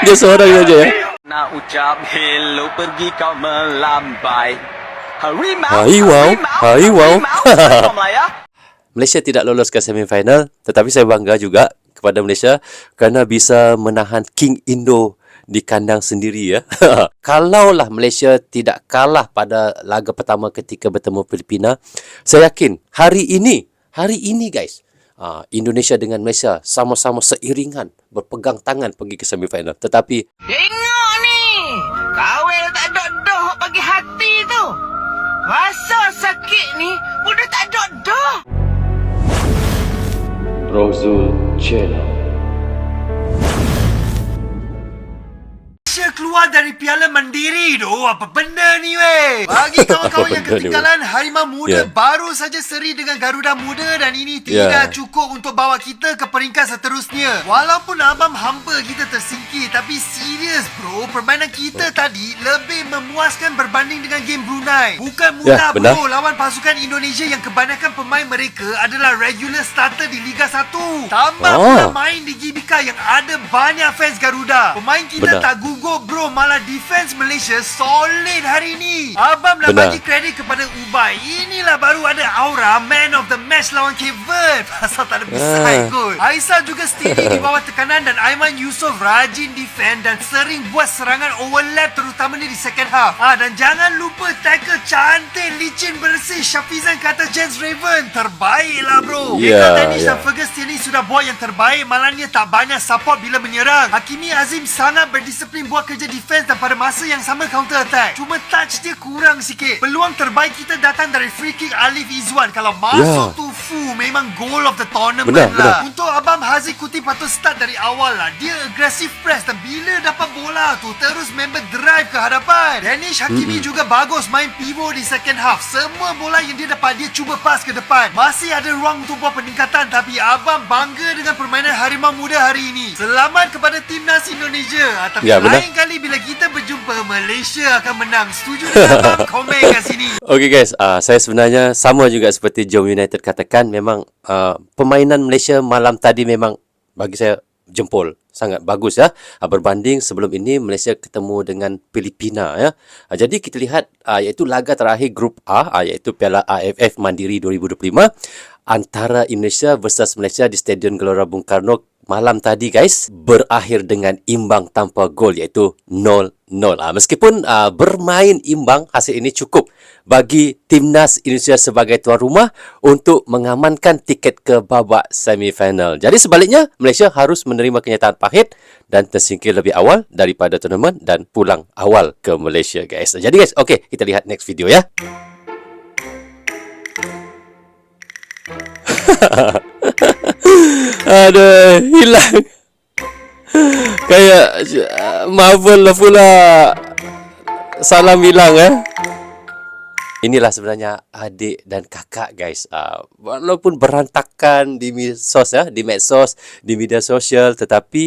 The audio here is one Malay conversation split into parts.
Dia seorang saja ya. Nak ucap hello pergi kau melambai. Harimau. Malaysia tidak lolos ke semifinal, tetapi saya bangga juga kepada Malaysia kerana bisa menahan King Indo di kandang sendiri ya. Kalaulah Malaysia tidak kalah pada laga pertama ketika bertemu Filipina, saya yakin hari ini guys, Indonesia dengan Malaysia sama-sama seiringan berpegang tangan pergi ke semifinal. Tetapi tengok ni, kawin tak dok-dok bagi hati tu. Rasa sakit ni udah tak dok-dok. Rozul Channel keluar dari Piala Mandiri tu. Apa benda ni weh? Bagi kawan-kawan yang ketinggalan, Harimau Muda baru saja seri dengan Garuda Muda dan ini tidak cukup untuk bawa kita ke peringkat seterusnya. Walaupun abang hampa kita tersingkir, tapi serius bro, permainan kita tadi lebih memuaskan berbanding dengan game Brunei. Bukan mudah bro lawan pasukan Indonesia yang kebanyakan pemain mereka adalah regular starter di Liga 1. Tambah pula main di GBK yang ada banyak fans Garuda. Pemain kita tak gugup bro, malah defense Malaysia solid hari ni. Abang nak bagi kredit kepada Ubay. Inilah baru ada aura man of the match lawan Cape Verde. Pasal tak ada besar kot. Aisyah juga steady di bawah tekanan dan Aiman Yusof rajin defend dan sering buat serangan overlap terutama ni di second half. Dan jangan lupa tackle cantik, licin, bersih Syafizan kata Jens Raven. Terbaik lah bro. Danish dan Ferguson ni sudah buat yang terbaik, malangnya tak banyak support bila menyerang. Hakimi Azim sangat berdisiplin buat kerja defense dan pada masa yang sama counter attack. Cuma touch dia kurang sikit. Peluang terbaik kita datang dari free kick Alif Izwan. Kalau masuk tu memang goal of the tournament lah. Untuk Abang Haziq Kuti patut start dari awal lah. Dia aggressive press dan bila dapat bola tu terus member drive ke hadapan. Danish Hakimi juga bagus main pivot di second half. Semua bola yang dia dapat dia cuba pass ke depan. Masih ada ruang untuk buat peningkatan, tapi abang bangga dengan permainan Harimau Muda hari ini. Selamat kepada timnas Indonesia. Tapi lain kali bila kita berjumpa, Malaysia akan menang. Setuju dengan abang? Komen kat sini. Okay guys, saya sebenarnya sama juga seperti Jom United katakan. Memang permainan Malaysia malam tadi memang bagi saya jempol. Sangat bagus ya. Berbanding sebelum ini Malaysia ketemu dengan Filipina ya. Jadi kita lihat iaitu laga terakhir grup A, iaitu Piala AFF Mandiri 2025 antara Indonesia versus Malaysia di Stadion Gelora Bung Karno malam tadi guys, berakhir dengan imbang tanpa gol iaitu 0-0. Meskipun bermain imbang, hasil ini cukup bagi timnas Indonesia sebagai tuan rumah untuk mengamankan tiket ke babak semifinal. Jadi sebaliknya, Malaysia harus menerima kenyataan pahit dan tersingkir lebih awal daripada tournament dan pulang awal ke Malaysia guys. Jadi guys, okay, kita lihat next video ya. Aduh, hilang. Kayak Marvel lah pula. Salam hilang Inilah sebenarnya adik dan kakak guys. Walaupun berantakan di medsos di medsos, di media sosial, tetapi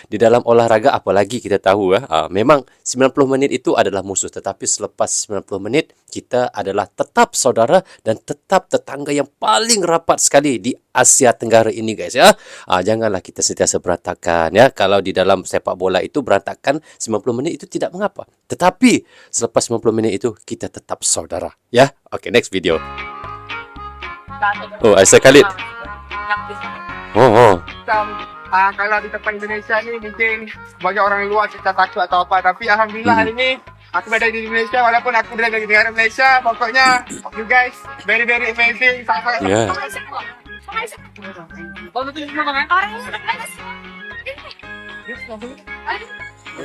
di dalam olahraga apalagi kita tahu memang 90 menit itu adalah musuh, tetapi selepas 90 menit kita adalah tetap saudara dan tetap tetangga yang paling rapat sekali di Asia Tenggara ini guys ya. Janganlah kita sentiasa berantakan ya. Kalau di dalam sepak bola itu berantakan 90 menit itu tidak mengapa, tetapi selepas 90 menit itu kita tetap saudara ya. Okay, next video. Oh, Aisyah Khalid. Kalau di tempat Indonesia ni mungkin bagi orang luar kita takut atau apa, tapi alhamdulillah hari ni aku berada di Malaysia. Walaupun aku berada di negara Malaysia, pokoknya you guys very very amazing.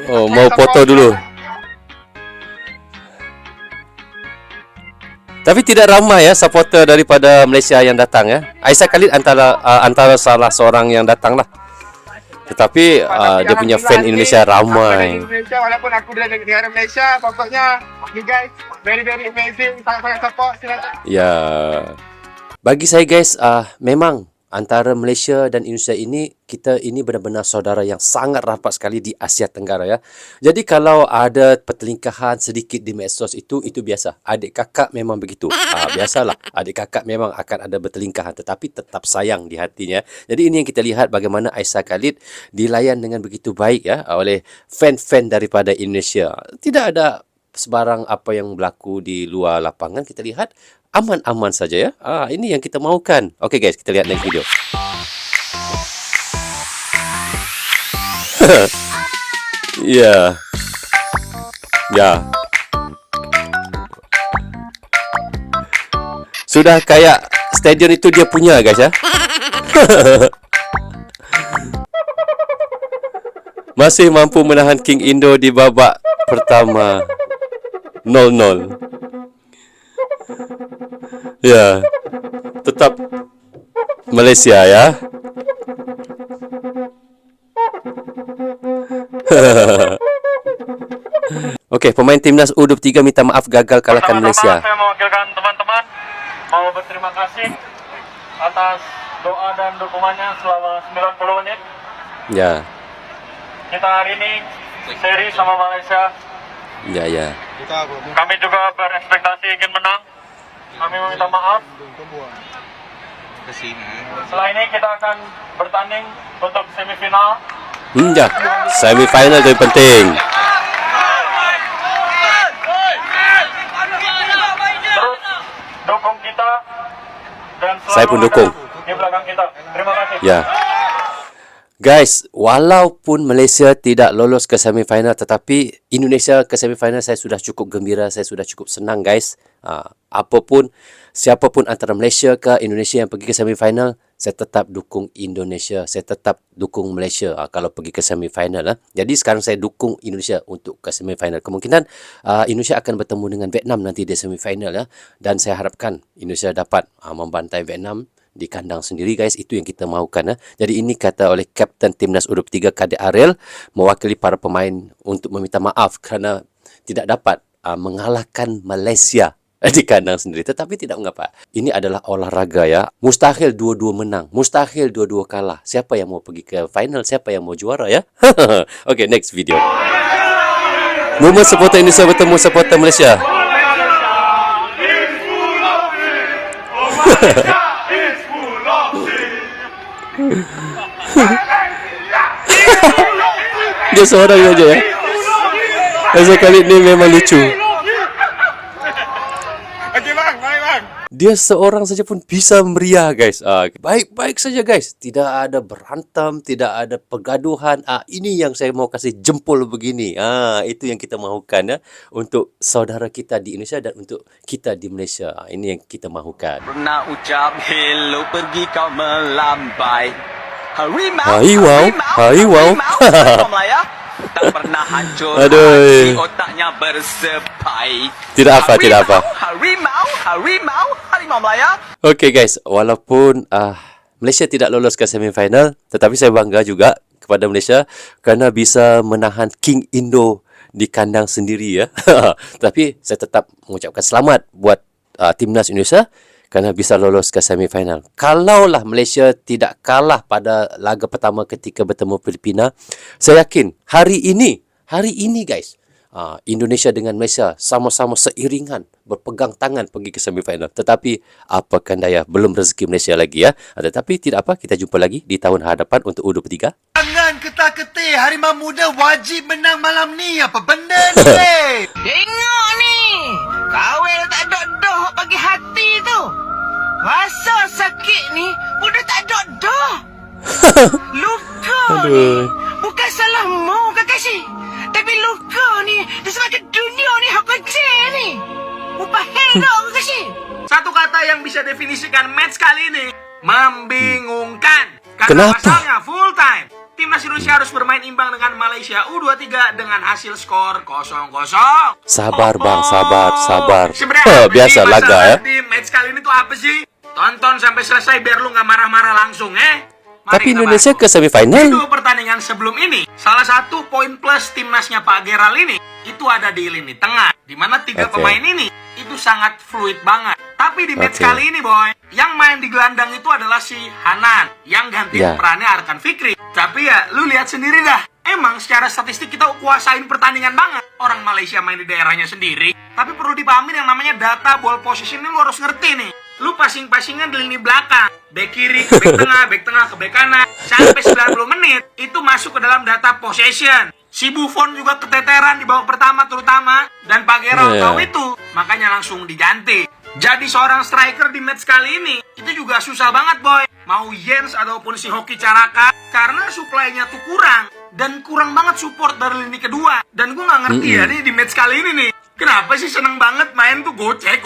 Oh, mau foto dulu. Tapi tidak ramai ya supporter daripada Malaysia yang datang ya. Aisyah Khalid antara salah seorang yang datang lah. Tetapi dia punya fan Indonesia ramai. Indonesia, walaupun aku berada di negara Malaysia, pokoknya you guys very very amazing. Sangat support. Ya. Bagi saya guys, memang antara Malaysia dan Indonesia ini, kita ini benar-benar saudara yang sangat rapat sekali di Asia Tenggara ya. Jadi kalau ada pertelingkahan sedikit di medsos itu biasa. Adik kakak memang begitu. Biasalah. Adik kakak memang akan ada bertelingkahan, tetapi tetap sayang di hatinya. Jadi ini yang kita lihat bagaimana Aisyah Khalid dilayan dengan begitu baik ya oleh fan-fan daripada Indonesia. Tidak ada sebarang apa yang berlaku di luar lapangan. Kita lihat aman-aman saja ya. Ini yang kita mahukan. Okay guys, kita lihat next video. Ya. Ya. Sudah kayak stadion itu dia punya guys ya. Masih mampu menahan King Indo di babak pertama 0-0. Ya, tetap Malaysia ya. Okey, pemain timnas U23 minta maaf gagal kalahkan Malaysia. Saya mewakilkan teman-teman mau berterima kasih atas doa dan dukungannya selama 90 menit. Ya. Kita hari ini seri sama Malaysia. Ya. Kami juga berekspektasi ingin menang. Kami meminta maaf. Setelah ini kita akan bertanding untuk semifinal. Ya. Semifinal itu penting. Terus dukung kita dan selalu Saya pun dukung. ada di belakang kita. Terima kasih. Ya. Guys, walaupun Malaysia tidak lolos ke semifinal, tetapi Indonesia ke semifinal saya sudah cukup gembira, saya sudah cukup senang guys. Siapapun antara Malaysia ke Indonesia yang pergi ke semifinal, saya tetap dukung Indonesia, saya tetap dukung Malaysia kalau pergi ke semifinal. Jadi sekarang saya dukung Indonesia untuk ke semifinal. Kemungkinan Indonesia akan bertemu dengan Vietnam nanti di semifinal ya. Dan saya harapkan Indonesia dapat membantai Vietnam di kandang sendiri guys. Itu yang kita mahukan ya. Jadi ini kata oleh Kapten Timnas U23 Kadir Ariel mewakili para pemain untuk meminta maaf kerana tidak dapat mengalahkan Malaysia di kandang sendiri. Tetapi tidak mengapa. Ini adalah olahraga ya. Mustahil dua-dua menang. Mustahil dua-dua kalah. Siapa yang mau pergi ke final? Siapa yang mau juara ya? Okay, next video. Momen supporter Indonesia bertemu supporter Malaysia. Dia seorang saja ya. Aisyah Khalid ni memang lucu. Dia seorang saja pun bisa meriah guys. Baik-baik saja guys. Tidak ada berantem, tidak ada pergaduhan. Ini yang saya mau kasih jempol begini. Itu yang kita mahukan ya. Untuk saudara kita di Indonesia dan untuk kita di Malaysia. Ini yang kita mahukan. Pernah ucap hello pergi kau melambai. Harimau. Harimau. Melayu. Tak pernah hancur Aduh. hati, otaknya bersepai. Tidak apa. Harimau Melayu. Okay guys, walaupun Malaysia tidak lolos ke semifinal, tetapi saya bangga juga kepada Malaysia kerana bisa menahan King Indo di kandang sendiri ya. Tapi saya tetap mengucapkan selamat buat timnas Indonesia kerana bisa lolos ke semifinal. Kalaulah Malaysia tidak kalah pada laga pertama ketika bertemu Filipina, saya yakin hari ini guys, Indonesia dengan Malaysia sama-sama seiringan berpegang tangan pergi ke semifinal. Tetapi apakan daya, belum rezeki Malaysia lagi ya. Tetapi tidak apa, kita jumpa lagi di tahun hadapan untuk U23. Jangan ketar-ketir, Harimau Muda wajib menang malam ni. Apa benda ni? Tengok ni. Kawin tak dok-dok bagi hati tu. Rasa sakit ni udah tak dok-dok. Luka ni bukan salahmu Kakashi. Tapi luka ni disebabkan dunia ni hak kecil ni. Upah helok Kakashi. Satu kata yang bisa definisikan match kali ini, membingungkan. Kenapa? Karena pasalnya full time. Timnas Indonesia harus bermain imbang dengan Malaysia U23 dengan hasil skor 0-0. Sabar bang, sabar. Sebenarnya Biasa laga ya. Tim match kali ini tuh apa sih? Tonton sampai selesai biar lu nggak marah-marah langsung Mari Tapi kita Indonesia bahas. ke semifinal. Di 2 pertandingan sebelum ini, salah satu poin plus timnasnya Pak Geral ini itu ada di lini tengah, di mana 3 Oke. pemain ini itu sangat fluid banget. Tapi di match Oke. kali ini boy, yang main di gelandang itu adalah si Hanan, yang gantiin Ya. perannya Arkan Fikri. Tapi ya lu lihat sendiri dah, emang secara statistik kita kuasain pertandingan banget. Orang Malaysia main di daerahnya sendiri. Tapi perlu dipahami yang namanya data ball position ini lu harus ngerti nih. Lu passing-passingan di lini belakang, back kiri ke back tengah ke back kanan, sampai 90 menit itu masuk ke dalam data possession. Si Buffon juga keteteran di babak pertama terutama, dan Pagero Iya. tahu itu, makanya langsung diganti. Jadi seorang striker di match kali ini itu juga susah banget boy. Mau Jens ataupun si Hoki Caraka, karena supply-nya tuh kurang dan kurang banget support dari lini kedua. Dan gue nggak ngerti ya nih di match kali ini nih, kenapa sih seneng banget main tuh gocek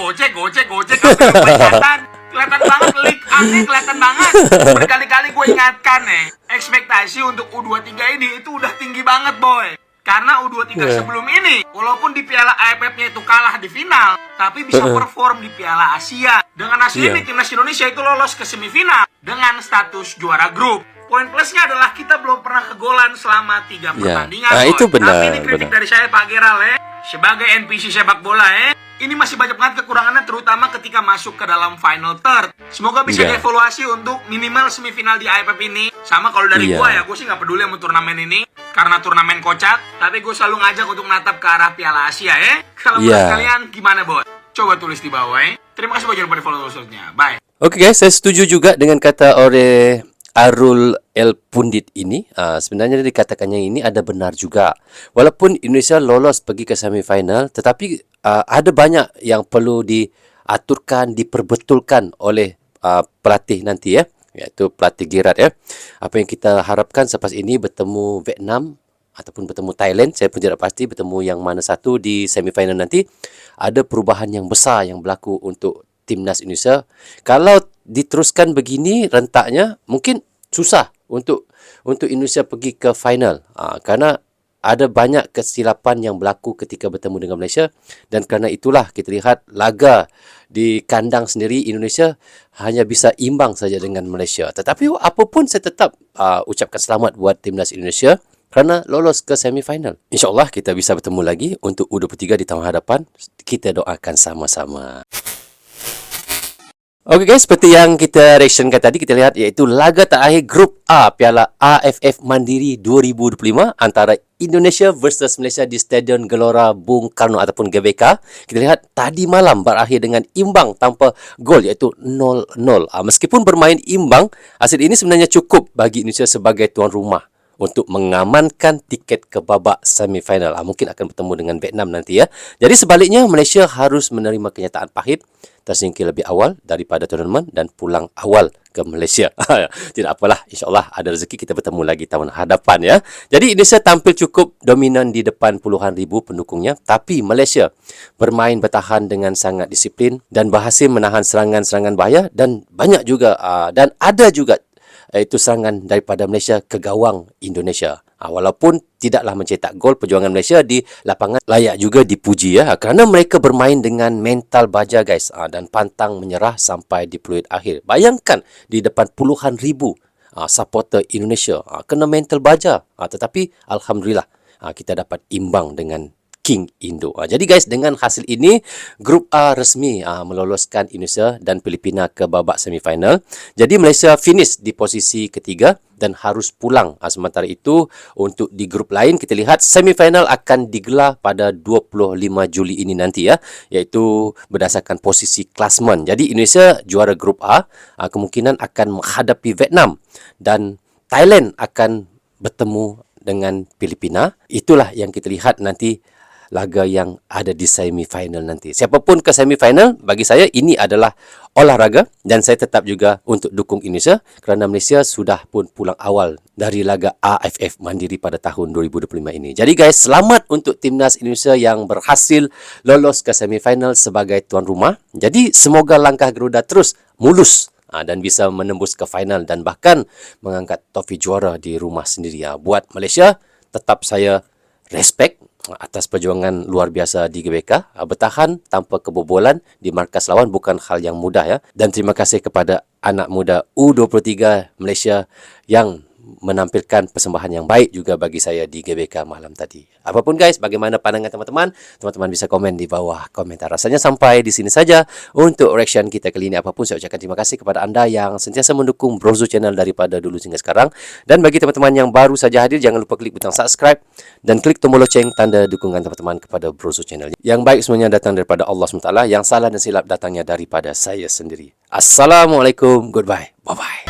kelihatan banget leak up-nya kelihatan banget. Berkali-kali gue ingatkan nih, ekspektasi untuk U23 ini itu udah tinggi banget boy. Karena U23 sebelum ini, walaupun di Piala AFF-nya itu kalah di final, tapi bisa perform di Piala Asia. Dengan hasil ini, timnas Indonesia itu lolos ke semifinal dengan status juara grup. Poin plusnya adalah kita belum pernah kegolan selama 3 pertandingan. Nah, boy. itu benar, Tapi ini kritik benar. dari saya Pak Geral sebagai NPC sepak bola ini masih banyak banget kekurangannya, terutama ketika masuk ke dalam final third. Semoga bisa Iya. dievaluasi untuk minimal semifinal di AFF ini. Sama kalau dari Iya. gue sih nggak peduli sama turnamen ini, karena turnamen kocak. Tapi gue selalu ngajak untuk natap ke arah Piala Asia Kalau menurut Iya. kalian gimana boy? Coba tulis di bawah Terima kasih buat jangan lupa di follow sosmednya. Bye. Oke guys, saya setuju juga dengan kata oleh Arul El Pundit ini. Sebenarnya dikatakannya ini ada benar juga. Walaupun Indonesia lolos pergi ke semifinal, tetapi ada banyak yang perlu diaturkan, diperbetulkan oleh pelatih nanti yaitu pelatih Gerard Apa yang kita harapkan selepas ini bertemu Vietnam ataupun bertemu Thailand, saya pun tidak pasti bertemu yang mana satu di semifinal nanti. Ada perubahan yang besar yang berlaku untuk timnas Indonesia. Kalau diteruskan begini rentaknya, mungkin susah untuk Indonesia pergi ke final. Karena ada banyak kesilapan yang berlaku ketika bertemu dengan Malaysia, dan kerana itulah kita lihat laga di kandang sendiri Indonesia hanya bisa imbang saja dengan Malaysia. Tetapi apapun saya tetap ucapkan selamat buat timnas Indonesia kerana lolos ke semifinal. InsyaAllah kita bisa bertemu lagi untuk U23 di tahun hadapan. Kita doakan sama-sama. Okey guys, seperti yang kita reactionkan tadi, kita lihat iaitu laga terakhir Grup A Piala AFF Mandiri 2025 antara Indonesia versus Malaysia di Stadion Gelora Bung Karno ataupun GBK. Kita lihat tadi malam berakhir dengan imbang tanpa gol iaitu 0-0. Meskipun bermain imbang, hasil ini sebenarnya cukup bagi Indonesia sebagai tuan rumah untuk mengamankan tiket ke babak semifinal. Mungkin akan bertemu dengan Vietnam nanti ya. Jadi sebaliknya, Malaysia harus menerima kenyataan pahit, tersingkir lebih awal daripada tournament dan pulang awal ke Malaysia. Tidak apalah, insyaAllah ada rezeki kita bertemu lagi tahun hadapan ya. Jadi Indonesia tampil cukup dominan di depan puluhan ribu pendukungnya, tapi Malaysia bermain bertahan dengan sangat disiplin dan berhasil menahan serangan-serangan bahaya, dan banyak juga dan ada juga itu serangan daripada Malaysia ke gawang Indonesia. Walaupun tidaklah mencetak gol, perjuangan Malaysia di lapangan layak juga dipuji ya, kerana mereka bermain dengan mental baja guys, dan pantang menyerah sampai di peluit akhir. Bayangkan di depan puluhan ribu supporter Indonesia, kena mental baja, tetapi alhamdulillah kita dapat imbang dengan King Indo. Jadi guys, dengan hasil ini Grup A resmi meloloskan Indonesia dan Filipina ke babak semifinal. Jadi Malaysia finish di posisi ketiga dan harus pulang. Sementara itu untuk di grup lain kita lihat semifinal akan digelar pada 25 Juli ini nanti ya, iaitu berdasarkan posisi klasmen. Jadi Indonesia juara Grup A kemungkinan akan menghadapi Vietnam, dan Thailand akan bertemu dengan Filipina. Itulah yang kita lihat nanti laga yang ada di semifinal nanti. Siapapun ke semifinal, bagi saya ini adalah olahraga, dan saya tetap juga untuk dukung Indonesia kerana Malaysia sudah pun pulang awal dari laga AFF Mandiri pada tahun 2025 ini. Jadi guys, selamat untuk timnas Indonesia yang berhasil lolos ke semifinal sebagai tuan rumah. Jadi semoga langkah Garuda terus mulus dan bisa menembus ke final dan bahkan mengangkat topi juara di rumah sendiri. Buat Malaysia, tetap saya respect atas perjuangan luar biasa di GBK. Bertahan tanpa kebobolan di markas lawan bukan hal yang mudah ya. Dan terima kasih kepada anak muda U23 Malaysia yang menampilkan persembahan yang baik juga bagi saya di GBK malam tadi. Apapun guys, bagaimana pandangan teman-teman? Teman-teman bisa komen di bawah komentar. Rasanya sampai di sini saja untuk reaction kita kali ini. Apapun saya ucapkan terima kasih kepada anda yang sentiasa mendukung Brozo Channel daripada dulu hingga sekarang. Dan bagi teman-teman yang baru saja hadir, jangan lupa klik butang subscribe dan klik tombol loceng tanda dukungan teman-teman kepada Brozo Channel. Yang baik semuanya datang daripada Allah SWT, yang salah dan silap datangnya daripada saya sendiri. Assalamualaikum, goodbye, bye-bye.